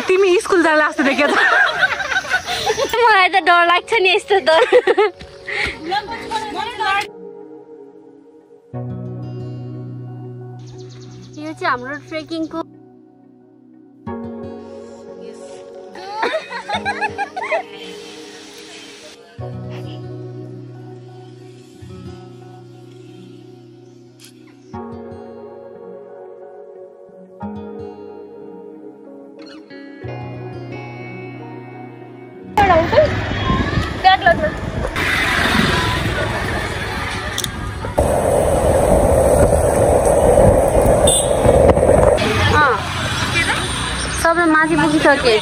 तिमी स्कुल जान लाग्छ त के त मलाई त डर लाग्छ नि यस्तो त यो चाहिँ हाम्रो ट्रेकिङको सबै माथि पुगिसके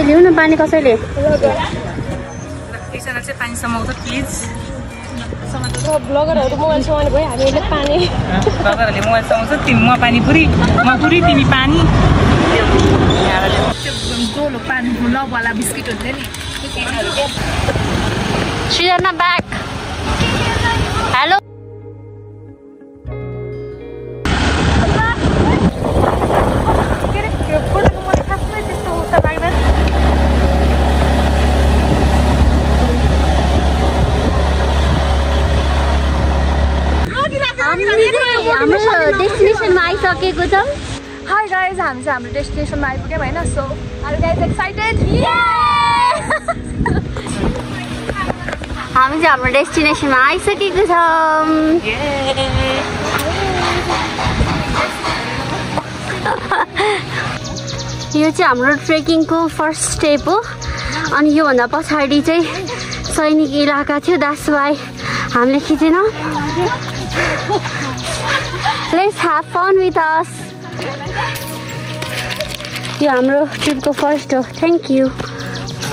लिउ न पानी कसैले एकजना चाहिँ पानी समाउँछ प्लिज ब्लगरहरु मोबाइल समाउने भयो हामीले पानी ब्लगरहरुले मोबाइल समाउँछ म पानी पुरी तिमी पानी डोलो पानी लबवाला बिस्किट हुन्छ नि सृजना ब्याक हेलो हाम्रो डेस्टिनेसनमा आइसकेको छौँ हाई गाइज हामी चाहिँ हाम्रो डेस्टिनेसनमा आइपुग्यौँ होइन सो आर गाइज एक्साइटेड हामी चाहिँ हाम्रो डेस्टिनेसनमा आइसकेको छौँ यो चाहिँ हाम्रो ट्रेकिङको फर्स्ट स्टेप हो अनि योभन्दा पछाडि चाहिँ सैनिक इलाका थियो द्याट्स वाइ हामीले खिचेनौँ Let's have fun with us. यो हाम्रो ट्रिपको फर्स्ट हो थ्याङ्क यू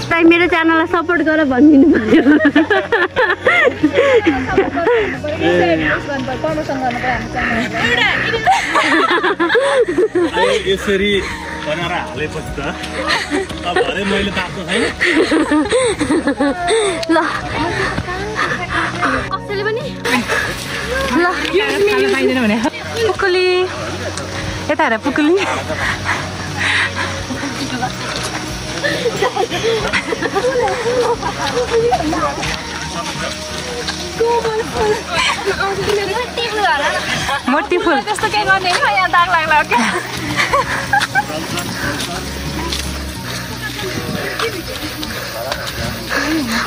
ताई मेरो च्यानललाई सपोर्ट गर भनिदिनु पर्यो यसरी बनाएर हालेपछि त अब भरे मैले ताप्नु छैन ल कसैले पनि ल पाइँदैन भने पुकुली यता हेर पुकुली मोटी फुल त्यस्तो केही गर्ने होइन यहाँ दाग लाग्ला क्या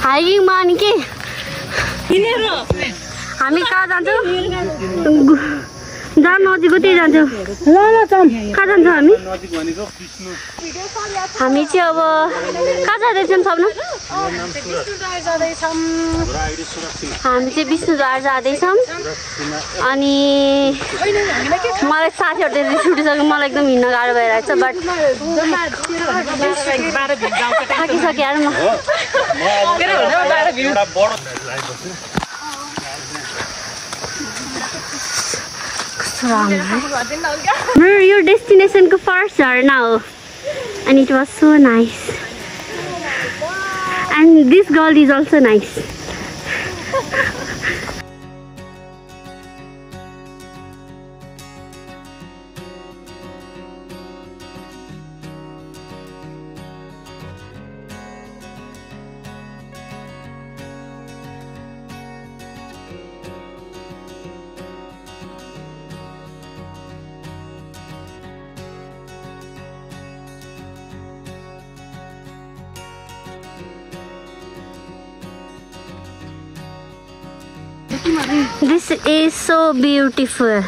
हाइकिङमा अनि के हामी कहाँ जान्छौँ जहाँ नजिक त्यही जान्छौँ ल कहाँ जान्छौँ हामी चाहिँ अब कहाँ जाँदैछौँ सबना हामी चाहिँ विष्णुद्वार जाँदैछौँ अनि मलाई साथीहरू धेरै छुटिसक्यो मलाई एकदम हिँड्न गाह्रो भइरहेको छ बट थाकिसक्यो यार यो डेस्टिनेसनको फर्स्ट झरना हो and it was so nice and this girl is also nice This is so beautiful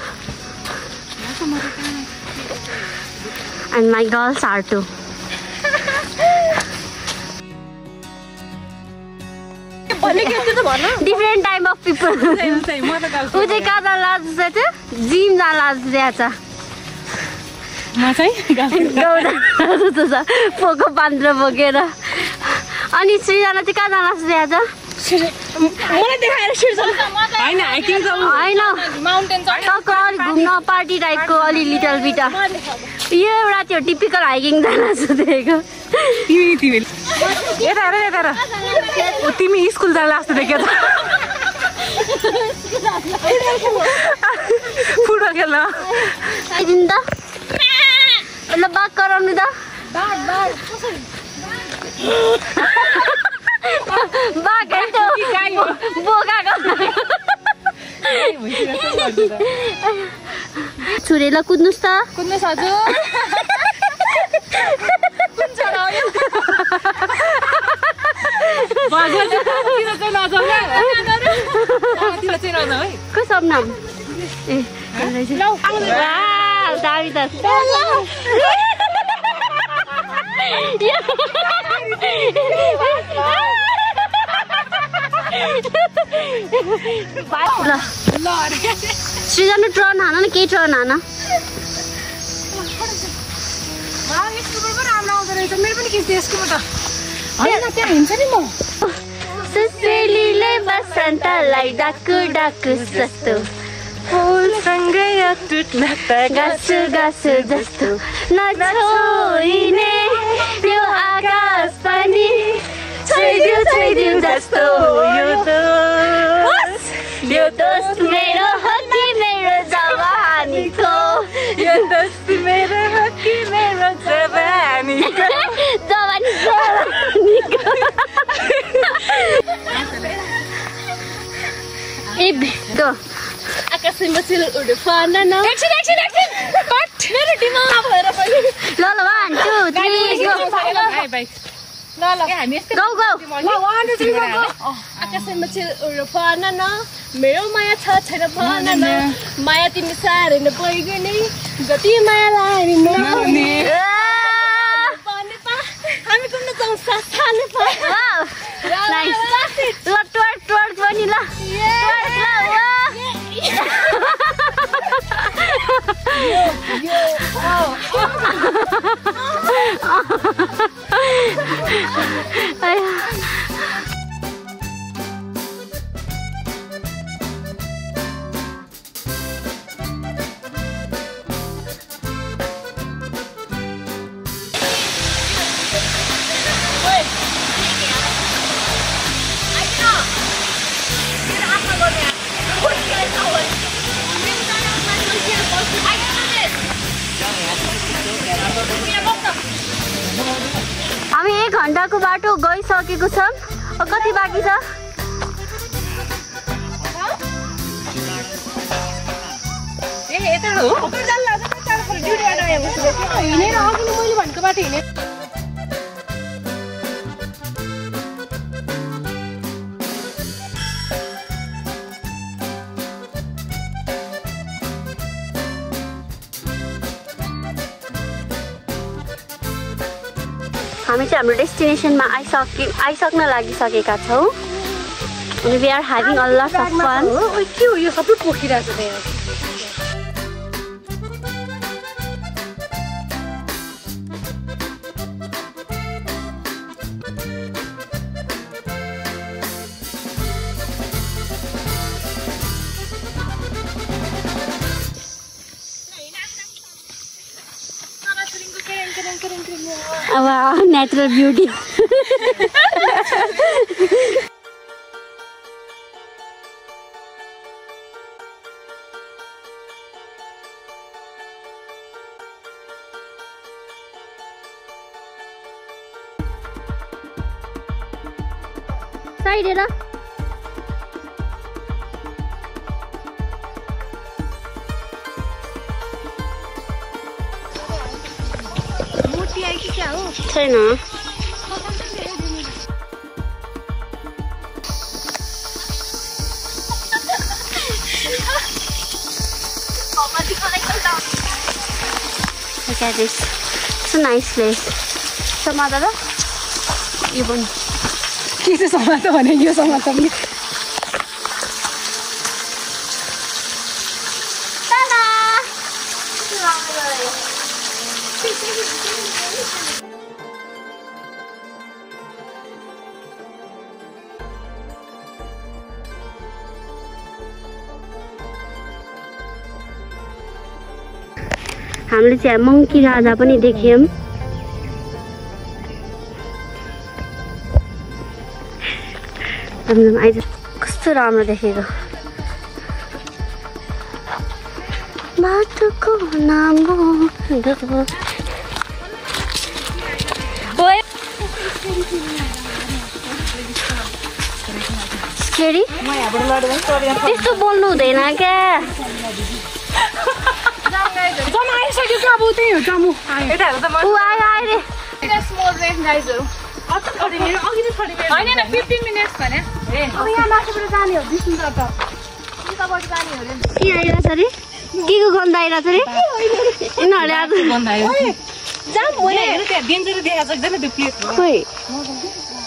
and my girls are too. Different type of people. उजे कहाँ लाज छ जिम जान लाज छ म चाहिँ गौडा पोको पान्द्र बोकेर अनि सृजना चाहिँ कहाँ जान लाज छ मलाई देखाएर हैन हाइकिङ जाऊ हैन माउन्टेन टक्क अलि घुम्न पार्टी टाइपको अलि लिटल बिट यो एउटा त्यो टिपिकल हाइकिङ जान सुतेको तिमी यता हेर तिमी स्कुल जान लाग्छ त के त फुटबल खेल्न आइदिनु त ल बाघ कराउनु त बाघ बोकाको छुरेला कुद्नुस् त कुद्नुहोस् हजुर को सबनाम ए दामी त सृजना ट्रन हान न केही ट्रन हान सुसेलीले बसन्तलाई डाकु डाकु जस्तो फुलसँगै टुट्न त गासु गासु जस्तो नछोइने यो आकाश पनि छोइदिउ जस्तो यो दोस्त मेरो हो कि मेरो जवानीको यो दोस्त मेरो हो कि मेरो जवानीको ए गो आकाशमा चिल उड्यो फन एकछिन कट मेरो दिमाग भएर पनि ल 1 2 3 गो ल हामी यस्तै गो गो आकाशमा चिल उड्यो फन मेरो माया छ छैन भन न माया तिमी साह्रै न पैगनी जति माया लाएर नहुने पनि पा हामी कुन जाउँ साथाले पा नाइस ल टोर्च पनि ल हामी 1 घण्टाको बाटो गइसकेको छौं कति बाँकी छ यता हो हिँडेर अघि मैले भनेको बाटो हिँडे हामी चाहिँ हाम्रो डेस्टिनेसनमा आइसक्न लागिसकेका छौं अनि we are having a lot of fun के हो यो सबै पोखिरहेको छ त्यहाँ अब नेचुरल ब्युटी साइड हेर छैन Look at this. It's a nice place. Samata र यो पनि के चाहिँ समातो भने यो समातो पनि हामीले चाहिँ मङ्की राजा पनि देख्यौं कस्तो राम्रो देखेको बाटोको नाम त्यस्तो बोल्नु हुँदैन क्या के को गन्ध आइरहेछ रे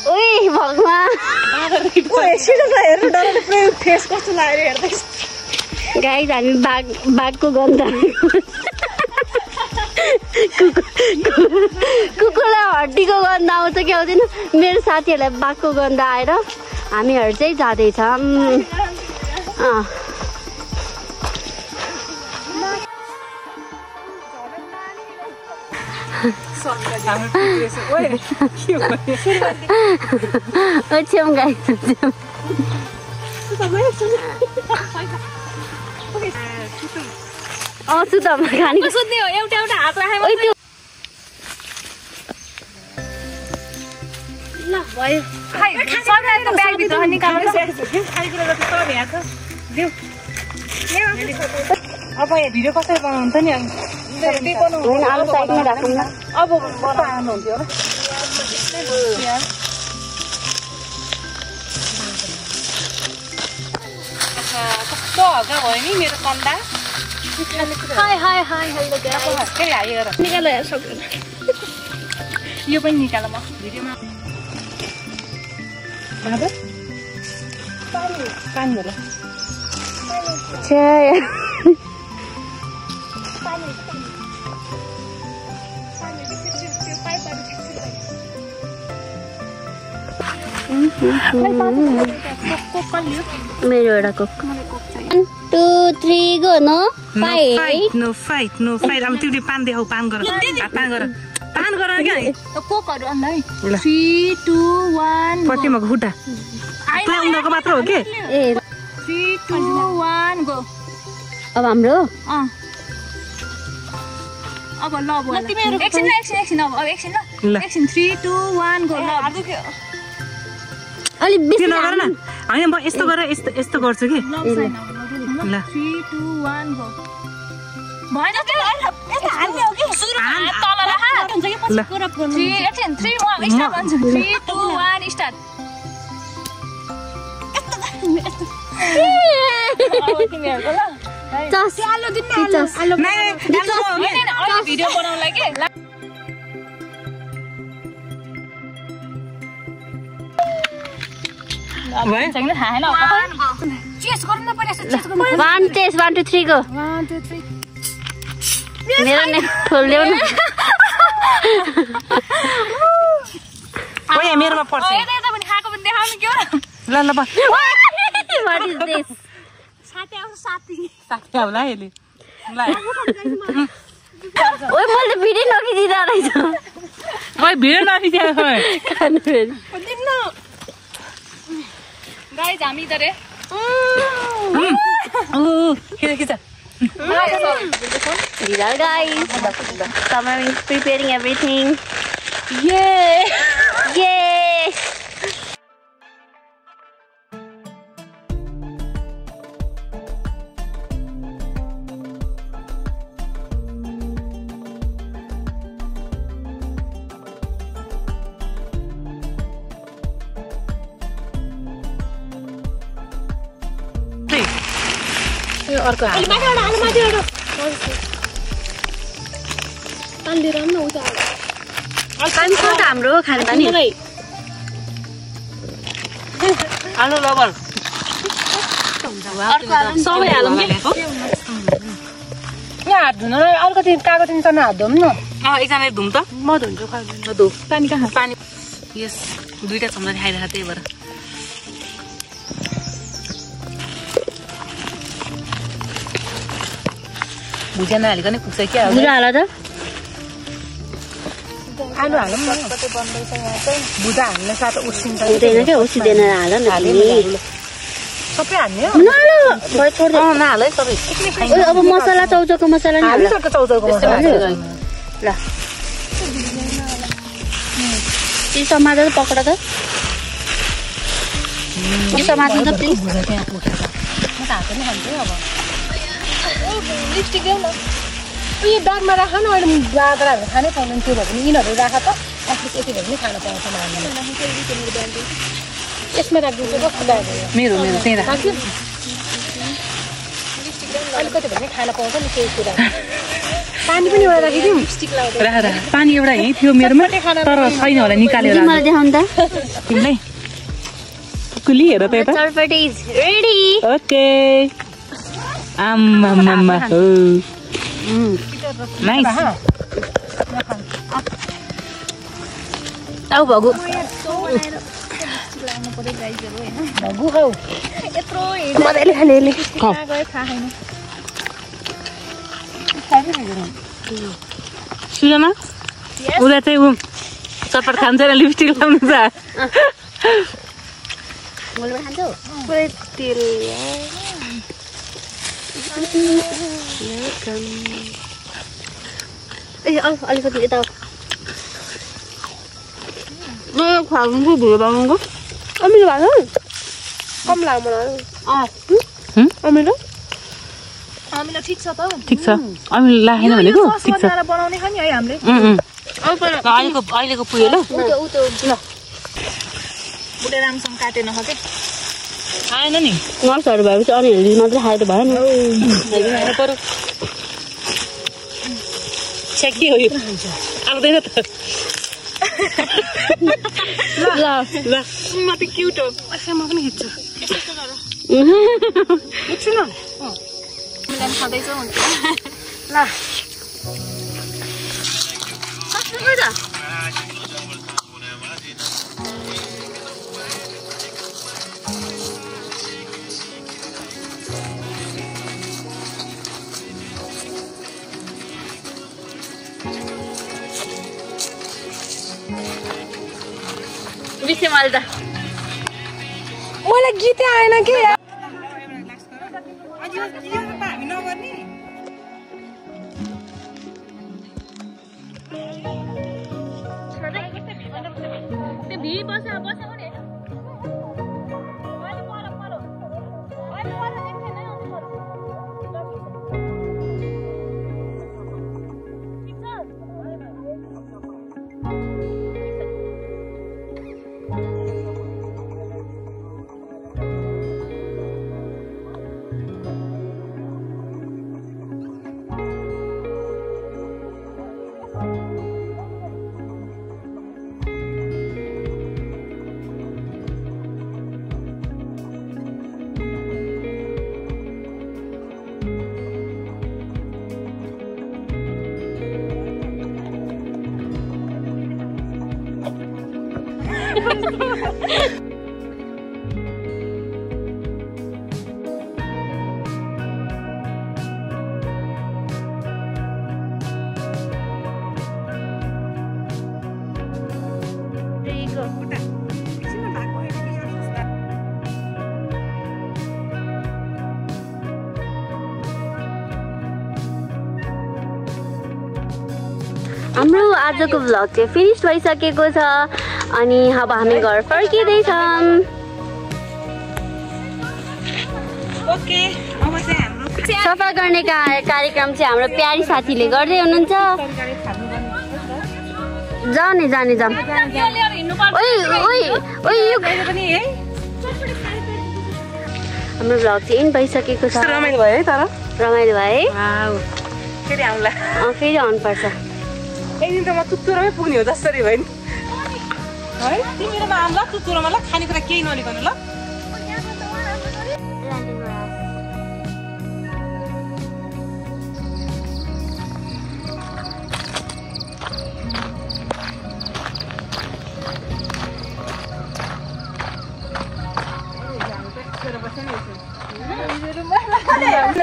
ओइ भगवान गाइस हामी बाघको गन्ध कुकुरलाई हड्डीको गन्ध आउँछ कि आउँदैन मेरो साथीहरूलाई बाघको गन्ध आएर हामीहरू चाहिँ जाँदैछौँ ओछ्याउँ गाइस सुतमा खाने सुत्ने हो एउटा एउटा हात राखेर ल भयो सबैको ब्याग भित्र निकाल्नु खानेकुरा जति सब यहाँ छ देऊ अब यहाँ भिडियो कसरी बनाउनु त नि आलु साइडमा राखौँ न अब बनाउनुहुन्थ्यो होला कस्तो हल्का भयो नि मेरो कन्दा निकाल सक्दैन यो पनि निकाल म भिडियोमा पानी होला मेरो एउटा Coke 1 2 3 go no fight no fight अब तिमीले पान देखाउ पान गर क्या कोकहरु अन्त है 3 2 1 पट्टीमा खुट्टा त्यो उनीहरुको मात्र हो के ए 3 2 1 गो अब हाम्रो अब ल बोल एकछिन अब एकछिन 3 2 1 गो ल अलि बेसी नगर न हैन म यस्तो गरेर यस्तो गर्छु कि ल 3 2 1 गो भएन त यस्तो हाल्ने हो कि सुरुमा तल ल हुन्छ कि पछि कोरप गर्नु 3 एकछिन 3 1 स्टार्ट गर्छु 3 2 1 स्टार्ट तिमीहरुको ल आलु दिनु आलु भिडियो बनाउनलाई के One taste, 1 2 3 go. 1 2 3 मेरो ने खोल्यो न ओए मेरोमा पर्छ ए त पनि खाएको पनि देखाउनु के हो ल ल बस What is this? साथी आउला हेले ल ओए मैले भिडियो नखिदिदा रहेछ ओए भिडियो नखिदिया खोइ खानु फेरि दिन्न गाइस हामी इधर है खिचा guys, Summer is preparing everything. Yay! Yay! अर्को हाल हाम्रो खानपानी आलु लबर सबै हालौँ के यहाँ हात धुन अलिकति कागज तिनजना हात धुम न एकजनाले धुम त म धुन्छु धु पानी कहाँ पानी यस दुईटा चम्चा खाइरहेको त्यही भएर भुजिया नहालिकन पुग्छ क्या बुझा हाल त आलु हालौँ न कतै बन्दैछ यहाँ चाहिँ भुजा हाल्ने साथ उसिन्छ हुँदैन क्या उसिँदैन हाल न सबै हाल्ने हो नहाल भए छोड दे नहाल है सबै अब मसला चौचौको मसला नि हाल चौचौको मसला ल यो टमाटर पक्रा त यो टमाटर त प्लिज म त हात पनि खान्छु अब लिपस्टिक ल्याउ न यो ब्यागमा राख न अहिले बाँदरहरू खानै पाउँदैन त्यो भए पनि यिनीहरू राख त आफूले यति भए पनि खान पाउँछ यसमा राखिदिन्छु कस्तो ब्याग मेरो त्यही राख अलिकति भए पनि खान पाउँछ नि केही कुरा पानी पनि एउटा राखिदिउँ लिपस्टिक लाउँदै राख पानी एउटा यहीँ थियो मेरोमा तर छैन होला निकालेर मलाई देखाउनु त तिमीलाई कुली हेर त यता चटपटी इज रेडी ओके आम्मामा हो नाइस आऊ भगु भगु खाऊ यत्रो मजाले खाने यसले सुजना उदा चाहिँ ऊ चटपट खान्छ र लिपस्टिक लाउनु छ गोलबाट खान्छौ पुरै तेल ए अलिकति यता खुवाउनुको भुलो बनाउनुको अमिलो भएको कम लाग्यो मलाई अमिलो अमिलो ठिक छ त ठिक छ अमिलो लागेन भनेको ठिक छ बनाउने खाने है हामीले अहिलेको पुग्यो ल बुढे रामसँग काटे नखाके आएन नि नर्सहरू भएपछि अनिहेल्दी मात्रै खायो त भएन पऱ्यो के हो यो आउँदैन त ल ल म त क्युट हो म पनि खिच्छु खिच्छु न मिलान खाँदैछ ल बिसे मैले त मलाई गीतै आएन के हाम्रो आजको भ्लग चाहिँ फिनिश भइसकेको छ अनि अब हामी घर फर्किँदैछौँ। ओके अब चाहिँ हाम्रो सफा गर्ने कार्यक्रम चाहिँ हाम्रो प्यारी साथीले गर्दै हुनुहुन्छ। जाने जाने जाम ओइ ओइ ओइ हाम्रो भ्लग चाहिँ इन भइसकेको छ। रमाइलो भयो है तर रमाइलो भयो है। फेरि आउँला फेरि आउनुपर्छ। एकदिन त म तुत्तुरोमै पुग्ने हो जसरी भयो नि है। तिमीहरूमा आउँला तुत्तुरोमा ल खानेकुरा केही नलिकनु ल।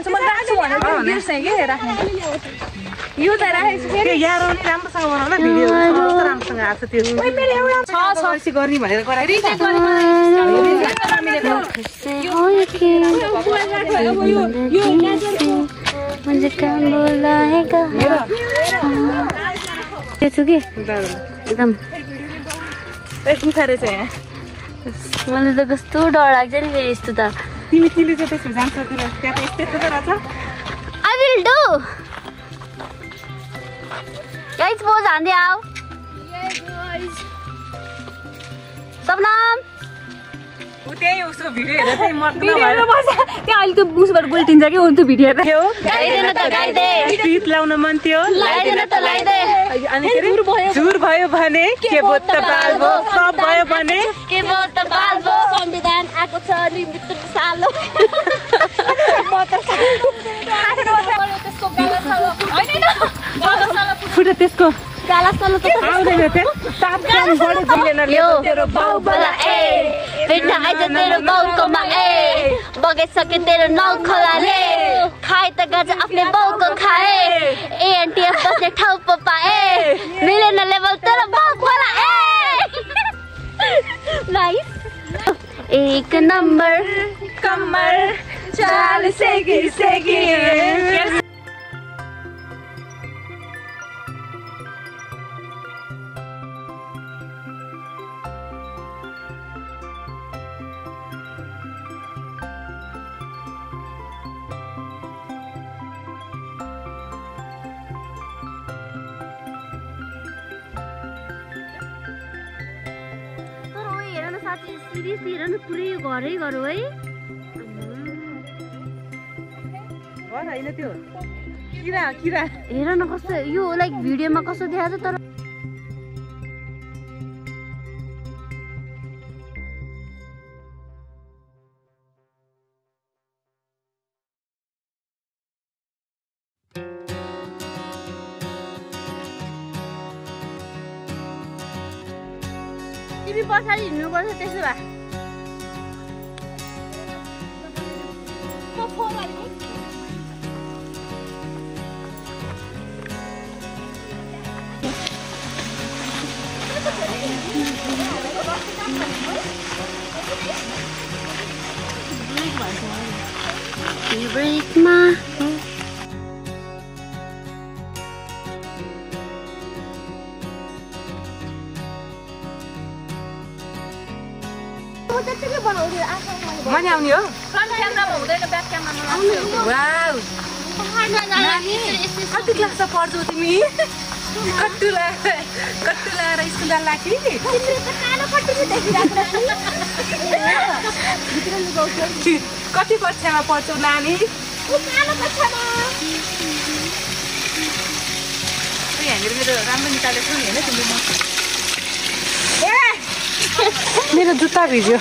म राख्छु भनेर बिर्सेँ के राख्नु यो त राखेको छु त्यो यार आउने राम्रोसँग बनाउन भिडियो राम्रोसँग आएको छ त्यो ओइ मेरो एउटा छ गर्ने भनेर गराइ रिटेक गर्ने मुझे काम बोलाएगा त्यसो के एकदम उठाएर चाहिँ मलाई त कस्तो डर लाग्छ नि फेरि यस्तो त तिमी चाहिँ त्यसो जान्छ त्यहाँ त यस्तै त रहेछ I will do guys pose हान्दै आऊ सबनाम उ त्यही उसको भिडियो हेरेर चाहिँ मर्नु त्यहाँ अहिले त्यो उसबाट गुल्टिन्छ कि त्यो भिडियो हेर्दा थियो गाइदेन त गाइदे गीत लाउन मन थियो लाइदेन त लाइदे अनि के झुर भयो भने के बोत बाल्बो सब भयो भने के बोत बाल्बो संविधान आएको छ नि मित्र सालो फुट त्यसको गाला सालो त आउँदैन त्यो ताप काम बढी दिलेन तेरो बाउ बला ए बेटा आइज तेरो बाउको मा ए बगाइसके तेरो नौ खोलाले खाए त गाजा आफ्नै बाउको खाए एएनटीएफ बस्ने ठाउँ पो पाए मिलेन लेभल तेरो बाउ खोला ए नाइस एक नम्बर कम्मर चाल सेगी सेगी सिरियस हेर न पुरै घरै घर हो है घर हैन त्यो किरा किरा हेर न कस्तो यो लाइक भिडियोमा कस्तो देखाएको तर तिमी पछाडि हिँड्नुपर्छ त्यसो भए ब्रेकमा मनी आउने हो फ्रन्ट क्यामेरामा हुँदैन ब्याक क्यामेरामा आउने वाउ कति क्लासमा पढ्छौ तिमी कट्टु लगाएर स्कुल जान लाग्यो नि कति कक्षामा पढ्छौ नानी यहाँनिर मेरो राम्रो निकालेको छु नि होइन तिमीले मेरो जुत्ता भिज्यो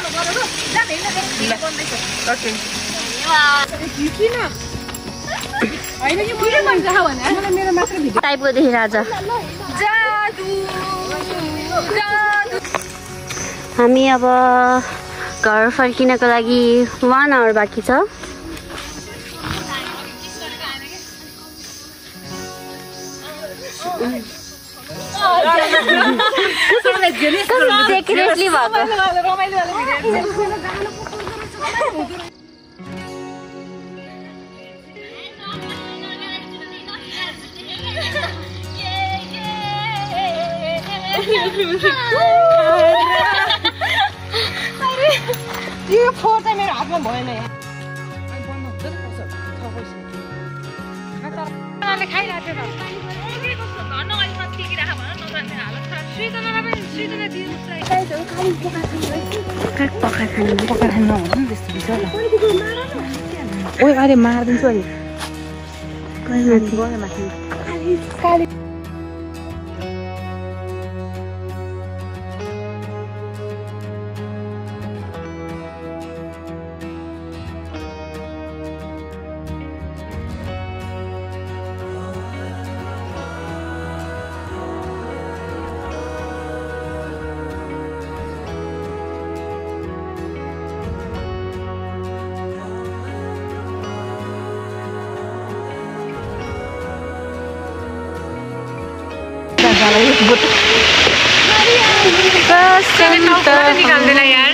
टाइपको देखिरहेछ हामी अब घर फर्किनको लागि 1 आवर बाँकी छ सेक्रेटली भएको यो फोर चाहिँ मेरो हातमा भएन ओइ अहिले मारिदिन्छु अहिले माथि निकाल्दैन यार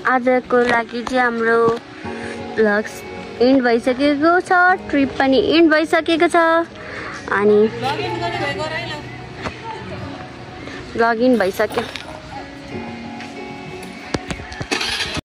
आजको लागि चाहिँ हाम्रो भ्लग एन्ड भइसकेको छ ट्रिप पनि एन्ड भइसकेको छ अनि भ्लग इन भइसक्यो